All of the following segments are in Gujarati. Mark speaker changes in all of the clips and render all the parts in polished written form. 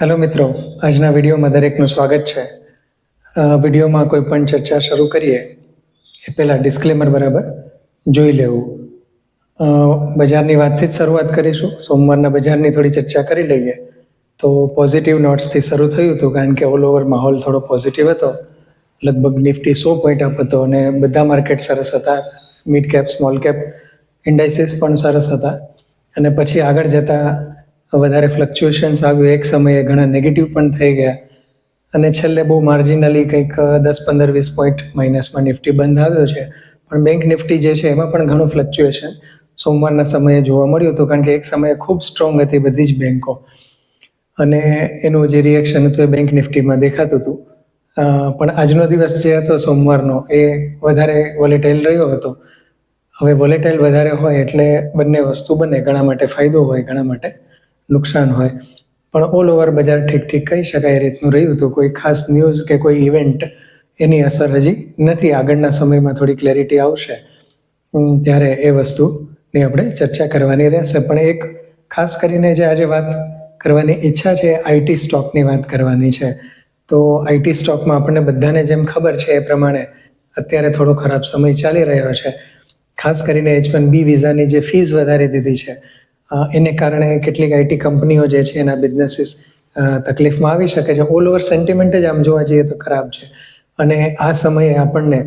Speaker 1: હેલો મિત્રો, આજના વિડીયોમાં દરેકનું સ્વાગત છે. વિડીયોમાં કોઈ પણ ચર્ચા શરૂ કરીએ એ પહેલાં ડિસ્ક્લેમર બરાબર જોઈ લેવું. બજારની વાતથી જ શરૂઆત કરીશું. સોમવારના બજારની થોડી ચર્ચા કરી લઈએ. તો પોઝિટિવ નોટ્સથી શરૂ થયું હતું, કારણ કે ઓલ ઓવર માહોલ થોડો પોઝિટિવ હતો. લગભગ નિફ્ટી 100 પોઈન્ટ અપ હતો અને બધા માર્કેટ સરસ હતા. Mid cap, small cap indices પણ સરસ હતા. અને પછી આગળ જતાં વધારે ફ્લક્ચ્યુએશન્સ આવ્યું. એક સમયે ઘણા નેગેટિવ પણ થઈ ગયા અને છેલ્લે બહુ માર્જિનલી કંઈક 10-15-20 પોઈન્ટ માઇનસમાં નિફ્ટી બંધ આવ્યો છે. પણ બેંક નિફ્ટી જે છે એમાં પણ ઘણું ફ્લક્ચ્યુએશન સોમવારના સમયે જોવા મળ્યું હતું, કારણ કે એક સમયે ખૂબ સ્ટ્રોંગ હતી બધી જ બેન્કો અને એનું જે રિએક્શન હતું એ બેંક નિફ્ટીમાં દેખાતું હતું. પણ આજનો દિવસ જે હતો સોમવારનો એ વધારે વોલેટાઇલ રહ્યો હતો. હવે વોલેટાઇલ વધારે હોય એટલે બંને વસ્તુ બને, ઘણા માટે ફાયદો હોય, ઘણા માટે નુકસાન હોય. પણ ઓલ ઓવર બજાર ઠીક કહી શકાય એ રીતનું રહ્યું હતું. કોઈ ખાસ ન્યૂઝ કે કોઈ ઇવેન્ટ એની અસર હજી નથી. આગળના સમયમાં થોડી ક્લેરિટી આવશે ત્યારે એ વસ્તુની આપણે ચર્ચા કરવાની રહેશે. પણ એક ખાસ કરીને જે આજે વાત કરવાની ઈચ્છા છે, આઈટી સ્ટોકની વાત કરવાની છે. તો આઈટી સ્ટોકમાં આપણને બધાને જેમ ખબર છે એ પ્રમાણે અત્યારે થોડો ખરાબ સમય ચાલી રહ્યો છે. ખાસ કરીને H1B વિઝાની જે ફીસ વધારી દીધી છે એને કારણે કેટલીક આઈટી કંપનીઓ જે છે એના બિઝનેસીસ તકલીફમાં આવી શકે છે. ઓલ ઓવર સેન્ટિમેન્ટ જ આમ જોવા જઈએ તો ખરાબ છે. અને આ સમયે આપણને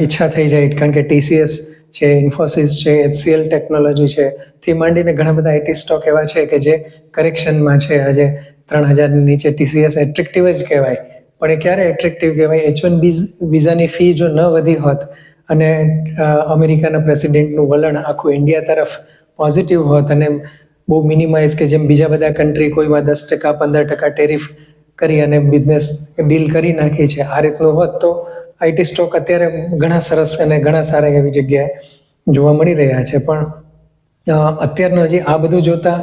Speaker 1: ઈચ્છા થઈ જાય, કારણ કે TCS છે, ઇન્ફોસિસ છે, HCL ટેકનોલોજી છે, થી માંડીને ઘણા બધા આઈટી સ્ટોક એવા છે કે જે કરેક્શનમાં છે. આજે 3000ની નીચે TCS એટ્રેક્ટિવ જ કહેવાય. પણ એ ક્યારે એટ્રેક્ટિવ કહેવાય? H1B વિઝાની ફી જો ન વધી હોત અને અમેરિકાના પ્રેસિડેન્ટનું વલણ આખું ઇન્ડિયા તરફ પોઝિટિવ હોત અને બહુ મિનિમાઇઝ કે જેમ બીજા બધા કન્ટ્રી કોઈમાં 10%, 15% ટેરિફ કરી અને બિઝનેસ ડીલ કરી નાખી છે, આ રીતનું હોત તો આઈટી સ્ટોક અત્યારે ઘણા સરસ અને ઘણા સારા એવી જગ્યાએ જોવા મળી રહ્યા છે. પણ અત્યારનું હજી આ બધું જોતા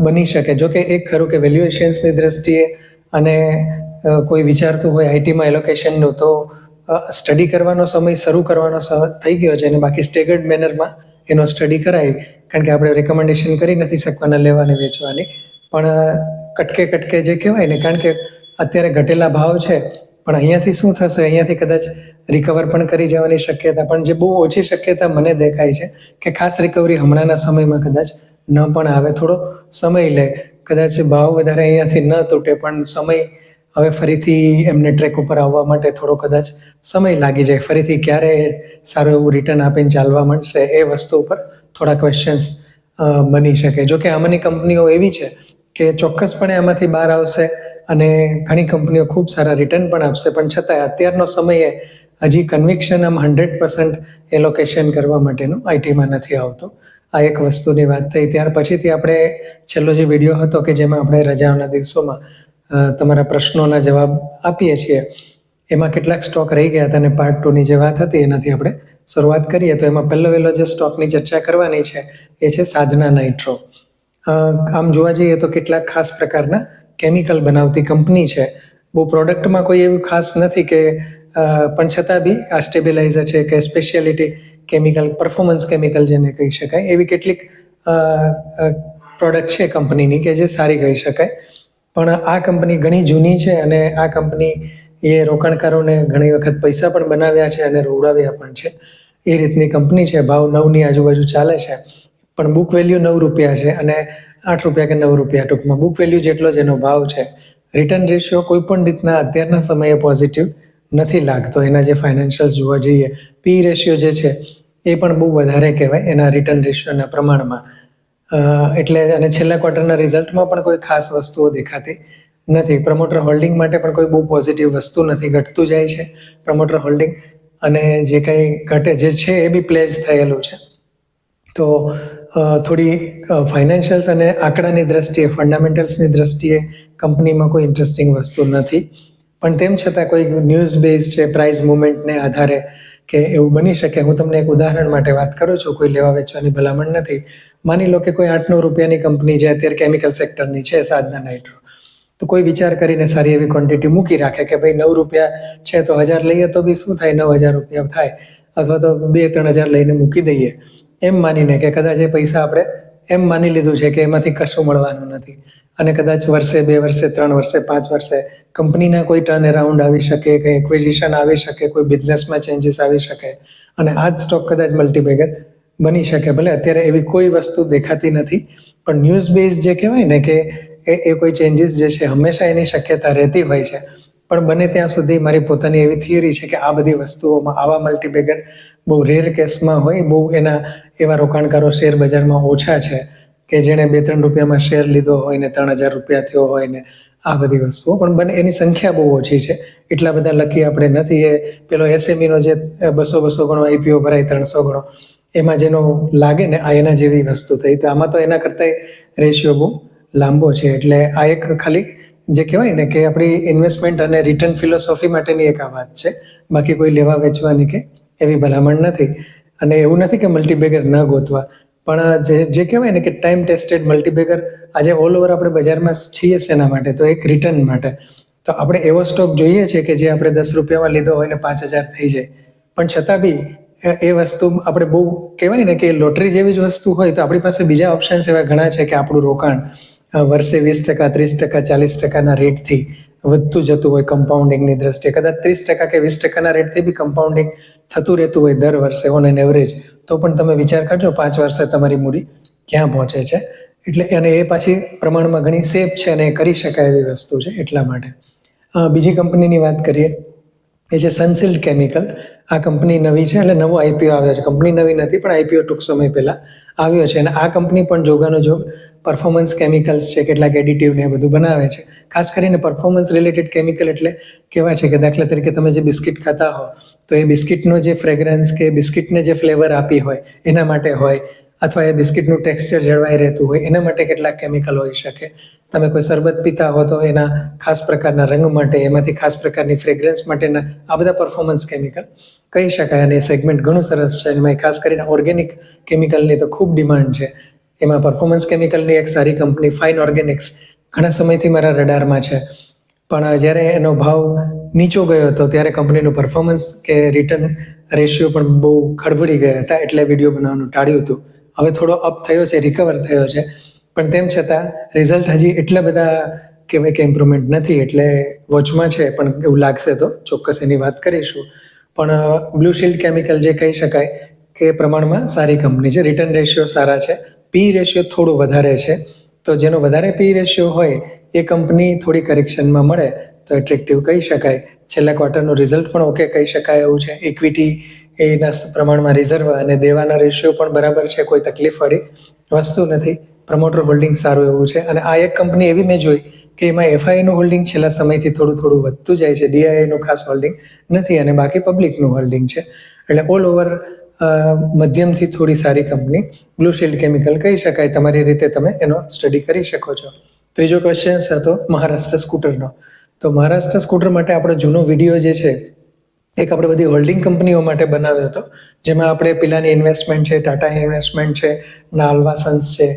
Speaker 1: બની શકે. જોકે એક ખરું કે વેલ્યુએશન્સની દ્રષ્ટિએ અને કોઈ વિચારતું હોય આઈટીમાં એલોકેશનનું, તો સ્ટડી કરવાનો સમય શરૂ કરવાનો થઈ ગયો છે. અને બાકી સ્ટેગર્ડ મેનરમાં એનો સ્ટડી કરાય, કારણ કે આપણે રેકમેન્ડેશન કરી નથી શકવાના લેવાની વેચવાની. પણ કટકે જે કહેવાય ને, કારણ કે અત્યારે ઘટેલા ભાવ છે, પણ અહીંયાથી શું થશે? અહીંયાથી કદાચ રિકવર પણ કરી જવાની શક્યતા, પણ જે બહુ ઓછી શક્યતા મને દેખાય છે કે ખાસ રિકવરી હમણાંના સમયમાં કદાચ ન પણ આવે. થોડો સમય લે, કદાચ ભાવ વધારે અહીંયાથી ન તૂટે, પણ સમય હવે ફરીથી એમને ટ્રેક ઉપર આવવા માટે થોડો કદાચ સમય લાગી જાય. ફરીથી ક્યારે સારું એવું રિટર્ન આપીને ચાલવા માંડશે એ વસ્તુ ઉપર થોડા ક્વેશ્ચન્સ બની શકે. જોકે આમાંની કંપનીઓ એવી છે કે ચોક્કસપણે આમાંથી બહાર આવશે અને ઘણી કંપનીઓ ખૂબ સારા રિટર્ન પણ આપશે. પણ છતાંય અત્યારનો સમયે હજી કન્વિક્શન આમ 100% એલોકેશન કરવા માટેનું આઈટીમાં નથી આવતું. આ એક વસ્તુની વાત થઈ. ત્યાર પછીથી આપણે છેલ્લો જે વિડીયો હતો કે જેમાં આપણે રજાઓના દિવસોમાં તમારા પ્રશ્નોના જવાબ આપીએ છીએ, એમાં કેટલાક સ્ટોક રહી ગયા હતા અને પાર્ટ 2ની જે વાત હતી એનાથી આપણે શરૂઆત કરીએ. તો એમાં પહેલો જે સ્ટોકની ચર્ચા કરવાની છે એ છે સાધના નાઇટ્રો. આમ જોવા જઈએ તો કેટલાક ખાસ પ્રકારના કેમિકલ બનાવતી કંપની છે. બહુ પ્રોડક્ટમાં કોઈ એવું ખાસ નથી કે, પણ છતાં બી આ સ્ટેબિલાઇઝર છે કે સ્પેશિયાલિટી કેમિકલ, પરફોર્મન્સ કેમિકલ જેને કહી શકાય, એવી કેટલીક પ્રોડક્ટ છે કંપનીની કે જે સારી કહી શકાય. પણ આ કંપની ઘણી જૂની છે અને આ કંપની એ રોકાણકારોને ઘણી વખત પૈસા પણ બનાવ્યા છે અને રોવડાવ્યા પણ છે. એ રીતની કંપની છે. ભાવ 9ની આજુબાજુ ચાલે છે, પણ બુક વેલ્યુ 9 રૂપિયા છે અને 8 રૂપિયા કે 9 રૂપિયા, ટૂંકમાં બુક વેલ્યુ જેટલો જ એનો ભાવ છે. રિટર્ન રેશિયો કોઈ પણ રીતના અત્યારના સમયે પોઝિટિવ નથી લાગતો. એના જે ફાઇનાન્શિયલ્સ જોવા જઈએ, પી રેશિયો જે છે એ પણ બહુ વધારે કહેવાય એના રિટર્ન રેશિયોના પ્રમાણમાં. એટલે અને છેલ્લા ક્વાર્ટરના રિઝલ્ટમાં પણ કોઈ ખાસ વસ્તુઓ દેખાતી નથી. પ્રમોટર હોલ્ડિંગ માટે પણ કોઈ બહુ પોઝિટિવ વસ્તુ નથી. ઘટતું જાય છે પ્રમોટર હોલ્ડિંગ, અને જે કંઈ ઘટે જે છે એ બી પ્લેજ થયેલું છે. તો થોડી ફાઇનાન્શિયલ્સ અને આંકડાની દ્રષ્ટિએ, ફંડામેન્ટલ્સની દ્રષ્ટિએ કંપનીમાં કોઈ ઇન્ટરેસ્ટિંગ વસ્તુ નથી. પણ તેમ છતાં કોઈ ન્યૂઝ બેઝ છે, પ્રાઇસ મુવમેન્ટને આધારે કે એવું બની શકે. હું તમને એક ઉદાહરણ માટે વાત કરું છું, કોઈ લેવા વેચવાની ભલામણ નથી. માની લો કે કોઈ 8-9 રૂપિયાની કંપની જે અત્યારે કેમિકલ સેક્ટરની છે, સાધના નાઇટ્રો, તો કોઈ વિચાર કરીને સારી એવી ક્વોન્ટિટી મૂકી રાખે કે ભાઈ 9 રૂપિયા છે તો 1000 લઈએ તો બી શું થાય, 9000 રૂપિયા થાય, અથવા તો 2-3 હજાર લઈને મૂકી દઈએ, એમ માનીને કે કદાચ એ પૈસા આપણે એમ માની લીધું છે કે એમાંથી કશું મળવાનું નથી. અને કદાચ વર્ષે, 2 વર્ષે, 3 વર્ષે, 5 વર્ષે કંપનીના કોઈ ટર્ન અરાઉન્ડ આવી શકે, કંઈ એક્વિઝિશન આવી શકે, કોઈ બિઝનેસમાં ચેન્જીસ આવી શકે અને આ જ સ્ટોક કદાચ મલ્ટીબેગર બની શકે. ભલે અત્યારે એવી કોઈ વસ્તુ દેખાતી નથી, પણ ન્યૂઝ બેઝ જે કહેવાય ને કે એ કોઈ ચેન્જીસ જે છે હંમેશા એની શક્યતા રહેતી હોય છે. પણ બને ત્યાં સુધી મારી પોતાની એવી થિયરી છે કે આ બધી વસ્તુઓમાં આવા મલ્ટીબેગર બહુ રેર કેસમાં હોય, બહુ એના એવા રોકાણકારો શેર બજારમાં ઓછા છે કે જેણે 2-3 રૂપિયામાં શેર લીધો હોય ને 3,000 રૂપિયા થયો હોય ને આ બધી વસ્તુઓ, પણ બને એની સંખ્યા બહુ ઓછી છે. એટલા બધા લકી આપણે નથી. એ પેલો SMEનો જે 200 ગણો IPO ભરાય, 300 ગણો, એમાં જેનો લાગે ને આ એના જેવી વસ્તુ થઈ. તો આમાં તો એના કરતાં રેશિયો બહુ લાંબો છે. એટલે આ એક ખાલી જે કહેવાય ને કે આપણી ઇન્વેસ્ટમેન્ટ અને રિટર્ન ફિલોસોફી માટેની એક આ વાત છે. બાકી કોઈ લેવા વેચવાની કે એવી ભલામણ નથી. અને એવું નથી કે મલ્ટીબેગર ન ગોતવા, પણ જે કહેવાય ને કે ટાઈમ ટેસ્ટેડ મલ્ટીબેગર આજે ઓલ ઓવર આપણે બજારમાં છીએ શેના માટે? તો એક રિટર્ન માટે. તો આપણે એવો સ્ટોક જોઈએ છે કે જે આપણે 10 રૂપિયામાં લીધો હોય ને 5,000 થઈ જાય, પણ છતાં બી એ વસ્તુ આપણે બહુ કહેવાય ને કે લોટરી જેવી જ વસ્તુ હોય તો આપણી પાસે બીજા ઓપ્શન્સ એવા ઘણા છે કે આપણું રોકાણ વર્ષે 20%, 30%, 40%ના રેટથી વધતું જતું હોય કમ્પાઉન્ડિંગની દ્રષ્ટિએ. કદાચ 30% કે 20%ના રેટથી બી કમ્પાઉન્ડિંગ થતું રહેતું હોય દર વર્ષે ઓન એન એવરેજ, તો પણ તમે વિચાર કરજો 5 વર્ષે તમારી મૂડી ક્યાં પહોંચે છે. એટલે અને એ પાછી પ્રમાણમાં ઘણી સેફ છે અને એ કરી શકાય એવી વસ્તુ છે. એટલા માટે બીજી કંપનીની વાત કરીએ, એ છે સનસિલ્ક કેમિકલ. આ કંપની નવી છે, એટલે નવો IPO આવ્યો છે. કંપની નવી નથી, પણ IPO ટૂંક સમય પહેલા આવ્યો છે. અને આ કંપની પણ જોગાનો જોગ પરફોર્મન્સ કેમિકલ્સ છે, કેટલાક એડિટિવ ને બધું બનાવે છે. ખાસ કરીને પરફોર્મન્સ રિલેટેડ કેમિકલ એટલે કેવા છે કે દાખલા તરીકે તમે જે બિસ્કિટ ખાતા હો તો એ બિસ્કિટનો જે ફ્રેગ્રન્સ કે બિસ્કિટને જે ફ્લેવર આપી હોય એના માટે હોય, અથવા એ બિસ્કિટનું ટેક્સચર જળવાઈ રહેતું હોય એના માટે કેટલાક કેમિકલ હોઈ શકે. તમે કોઈ શરબત પીતા હો તો એના ખાસ પ્રકારના રંગ માટે, એમાંથી ખાસ પ્રકારની ફ્રેગ્રન્સ માટેના આ બધા પરફોર્મન્સ કેમિકલ કહી શકાય. અને એ સેગમેન્ટ ઘણું સરસ છે. એમાં ખાસ કરીને ઓર્ગેનિક કેમિકલની તો ખૂબ ડિમાન્ડ છે. એમાં પરફોર્મન્સ કેમિકલની એક સારી કંપની ફાઇન ઓર્ગેનિક્સ ઘણા સમયથી મારા રડારમાં છે, પણ જ્યારે એનો ભાવ નીચો ગયો હતો ત્યારે કંપનીનું પરફોર્મન્સ કે રિટર્ન રેશિયો પણ બહુ ખડબડી ગયા હતા, એટલે વિડીયો બનાવવાનું ટાળ્યું હતું. હવે થોડો અપ થયો છે, રિકવર થયો છે, પણ તેમ છતાં રિઝલ્ટ હજી એટલા બધા કહેવાય કે ઇમ્પ્રુવમેન્ટ નથી. એટલે વોચમાં છે, પણ એવું લાગશે તો ચોક્કસ એની વાત કરીશું. પણ બ્લુ શિલ્ડ કેમિકલ જે કહી શકાય કે પ્રમાણમાં સારી કંપની છે. રિટર્ન રેશિયો સારા છે, પી રેશિયો થોડું વધારે છે. તો જેનો વધારે પી રેશિયો હોય એ કંપની થોડી કરેક્શનમાં મળે તો એટ્રેક્ટિવ કહી શકાય. છેલ્લા ક્વાર્ટરનું રિઝલ્ટ પણ ઓકે કહી શકાય એવું છે. ઇક્વિટી એના પ્રમાણમાં રિઝર્વ અને દેવાના રેશિયો પણ બરાબર છે, કોઈ તકલીફવાળી વસ્તુ નથી. પ્રમોટર હોલ્ડિંગ સારું એવું છે. અને આ એક કંપની એવી મેં જોઈ કે એમાં FIIનું હોલ્ડિંગ છેલ્લા સમયથી થોડું વધતું જાય છે, DIIનું ખાસ હોલ્ડિંગ નથી, અને બાકી પબ્લિકનું હોલ્ડિંગ છે. એટલે ઓલ ઓવર મધ્યમથી થોડી સારી કંપની બ્લુ શિલ્ડ કેમિકલ કહી શકાય. તમારી રીતે તમે એનો સ્ટડી કરી શકો છો. ત્રીજો ક્વેશ્ચન હતો મહારાષ્ટ્ર સ્કૂટરનો. તો મહારાષ્ટ્ર સ્કૂટર માટે આપણો જૂનો વિડીયો જે છે એક આપણે બધી હોલ્ડિંગ કંપનીઓ માટે બનાવ્યો હતો, જેમાં આપણે પેલાની ઇન્વેસ્ટમેન્ટ છે, ટાટા ઇન્વેસ્ટમેન્ટ છે, નાલવા સન્સ છે,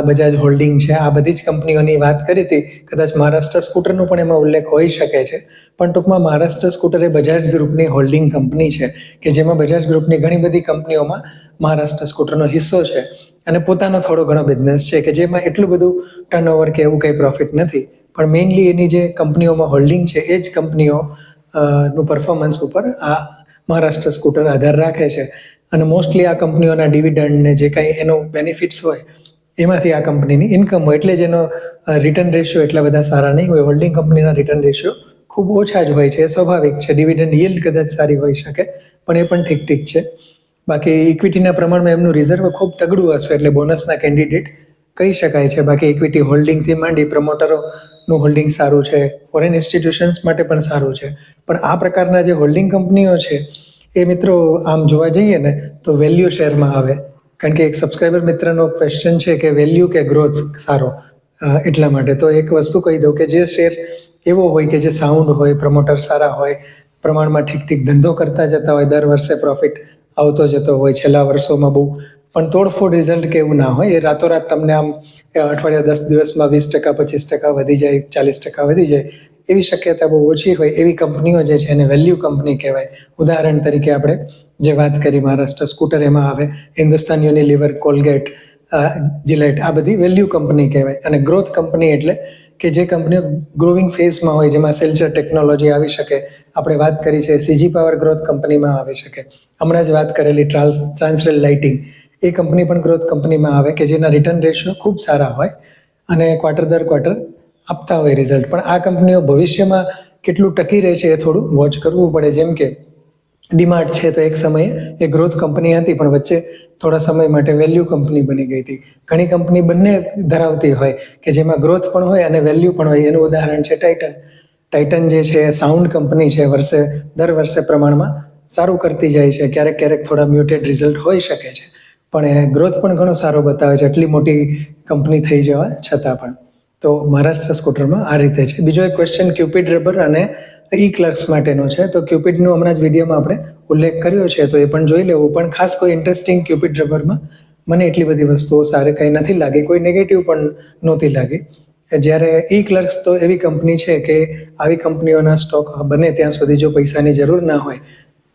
Speaker 1: બજાજ હોલ્ડિંગ છે, આ બધી જ કંપનીઓની વાત કરી હતી. કદાચ મહારાષ્ટ્ર સ્કૂટરનો પણ એમાં ઉલ્લેખ હોઈ શકે છે, પણ ટૂંકમાં મહારાષ્ટ્ર સ્કૂટર એ બજાજ ગ્રુપની હોલ્ડિંગ કંપની છે કે જેમાં બજાજ ગ્રુપની ઘણી બધી કંપનીઓમાં મહારાષ્ટ્ર સ્કૂટરનો હિસ્સો છે અને પોતાનો થોડો ઘણો બિઝનેસ છે કે જેમાં એટલું બધું ટર્નઓવર કે એવું કંઈ પ્રોફિટ નથી. પણ મેઇનલી એની જે કંપનીઓમાં હોલ્ડિંગ છે એ જ કંપનીઓ નું પરફોર્મન્સ ઉપર આ મહારાષ્ટ્ર સ્કૂટર આધાર રાખે છે. અને મોસ્ટલી આ કંપનીઓના ડિવિડન્ડ ને જે કાંઈ એનો બેનિફિટ્સ હોય એમાંથી આ કંપનીની ઇન્કમ હોય, એટલે જ એનો રિટર્ન રેશિયો એટલા બધા સારા નહીં હોય. હોલ્ડિંગ કંપનીના રિટર્ન રેશિયો ખૂબ ઓછા જ હોય છે, એ સ્વાભાવિક છે. ડિવિડન્ડ યીલ્ડ કદાચ સારી હોઈ શકે, પણ એ પણ ઠીક છે. બાકી ઇક્વિટીના પ્રમાણમાં એમનું રિઝર્વ ખૂબ તગડું હશે, એટલે બોનસના કેન્ડિડેટ કહી શકાય છે. બાકી ઇક્વિટી હોલ્ડિંગથી માંડી પ્રમોટરોનું હોલ્ડિંગ સારું છે, ફોરેન ઇન્સ્ટિટ્યુશન્સ માટે પણ સારું છે. પણ આ પ્રકારના જે હોલ્ડિંગ કંપનીઓ છે એ મિત્રો આમ જોવા જઈએ ને તો વેલ્યુ શેરમાં આવે. કારણ કે એક સબસ્ક્રાઈબર મિત્રનો ક્વેશ્ચન છે કે વેલ્યુ કે ગ્રોથ સારો, એટલા માટે તો એક વસ્તુ કહી દઉં કે જે શેર એવો હોય કે જે સાઉન્ડ હોય, પ્રમોટર સારા હોય, પ્રમાણમાં ઠીક ધંધો કરતા જતા હોય, દર વર્ષે પ્રોફિટ આવતો જતો હોય, છેલ્લા વર્ષોમાં બહુ પણ તોડફોડ રિઝલ્ટ કે એવું ના હોય, એ રાતોરાત તમને આમ અઠવાડિયા 10 દિવસમાં 20%, 25% વધી જાય, 40% વધી જાય, એવી શક્યતા બહુ ઓછી હોય. એવી કંપનીઓ જે છે એને વેલ્યુ કંપની કહેવાય. ઉદાહરણ તરીકે આપણે જે વાત કરી મહારાષ્ટ્ર સ્કૂટર, એમાં આવે હિન્દુસ્તાન યુનિલિવર, કોલગેટ, જિલેટ, આ બધી વેલ્યુ કંપની કહેવાય. અને ગ્રોથ કંપની એટલે કે જે કંપનીઓ ગ્રોવિંગ ફેઝમાં હોય, જેમાં સેલ્સર ટેકનોલોજી આવી શકે. આપણે વાત કરી છે સીજી પાવર ગ્રોથ કંપનીમાં આવી શકે. હમણાં જ વાત કરેલી ટ્રાન્સરેલ લાઇટિંગ, એ કંપની પણ ગ્રોથ કંપનીમાં આવે કે જેના રિટર્ન રેશિયો ખૂબ સારા હોય અને ક્વાર્ટર દર ક્વાર્ટર આપતા હોય રિઝલ્ટ. પણ આ કંપનીઓ ભવિષ્યમાં કેટલું ટકી રહે છે એ થોડું વોચ કરવું પડે. જેમ કે ડીમાર્ટ છે તો એક સમયે એ ગ્રોથ કંપની હતી, પણ વચ્ચે થોડા સમય માટે વેલ્યુ કંપની બની ગઈ હતી. ઘણી કંપની બંને ધરાવતી હોય કે જેમાં ગ્રોથ પણ હોય અને વેલ્યુ પણ હોય. એનું ઉદાહરણ છે ટાઇટન. ટાઇટન જે છે એ સાઉન્ડ કંપની છે, દર વર્ષે પ્રમાણમાં સારું કરતી જાય છે. ક્યારેક ક્યારેક થોડા મ્યુટેડ રિઝલ્ટ હોઈ શકે છે, પણ એ ગ્રોથ પણ ઘણો સારો બતાવે છે, આટલી મોટી કંપની થઈ જવા છતાં પણ. તો મહારાષ્ટ્ર સ્કૂટરમાં આ રીતે છે. બીજો એક ક્વેશ્ચન ક્યુપિડ રબર અને ઈ ક્લર્ક્સ માટેનો છે. તો ક્યુપિડનું હમણાં જ વિડીયોમાં આપણે ઉલ્લેખ કર્યો છે, તો એ પણ જોઈ લેવું. પણ ખાસ કોઈ ઇન્ટરેસ્ટિંગ ક્યુપિડ રબરમાં મને એટલી બધી વસ્તુઓ સારી કંઈ નથી લાગી, કોઈ નેગેટિવ પણ નહોતી લાગી. જ્યારે ઈ ક્લર્ક્સ તો એવી કંપની છે કે આવી કંપનીઓના સ્ટોક બને ત્યાં સુધી જો પૈસાની જરૂર ના હોય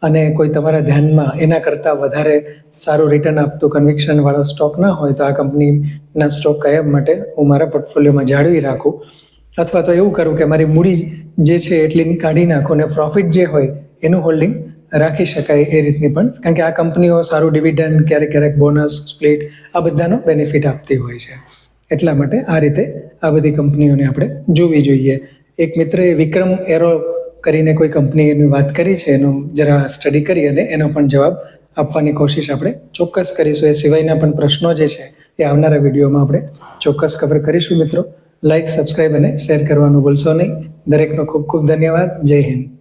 Speaker 1: અને કોઈ તમારા ધ્યાનમાં એના કરતાં વધારે સારું રિટર્ન આપતું કન્વિક્શનવાળો સ્ટોક ના હોય, તો આ કંપનીના સ્ટોક કાયમ માટે હું મારા પોર્ટફોલિયોમાં જાળવી રાખું. અથવા તો એવું કરું કે મારી મૂડી જે છે એટલી કાઢી નાખું ને પ્રોફિટ જે હોય એનું હોલ્ડિંગ રાખી શકાય એ રીતની પણ. કારણ કે આ કંપનીઓ સારું ડિવિડન્ડ, ક્યારેક ક્યારેક બોનસ, સ્પ્લિટ, આ બધાનો બેનિફિટ આપતી હોય છે. એટલા માટે આ રીતે આ બધી કંપનીઓને આપણે જોવી જોઈએ. એક મિત્રએ વિક્રમ એરો કરીને કોઈ કંપનીની વાત કરી છે, એનો જરા સ્ટડી કરી અને એનો પણ જવાબ આપવાની કોશિશ આપણે ચોક્કસ કરીશું. એ સિવાયના પણ પ્રશ્નો જે છે એ આવનારા વિડીયોમાં આપણે ચોક્કસ કવર કરીશું. મિત્રો, લાઇક, સબસ્ક્રાઇબ અને શેર કરવાનું ભૂલશો નહીં. દરેકનો ખૂબ ખૂબ ધન્યવાદ. જય હિન્દ.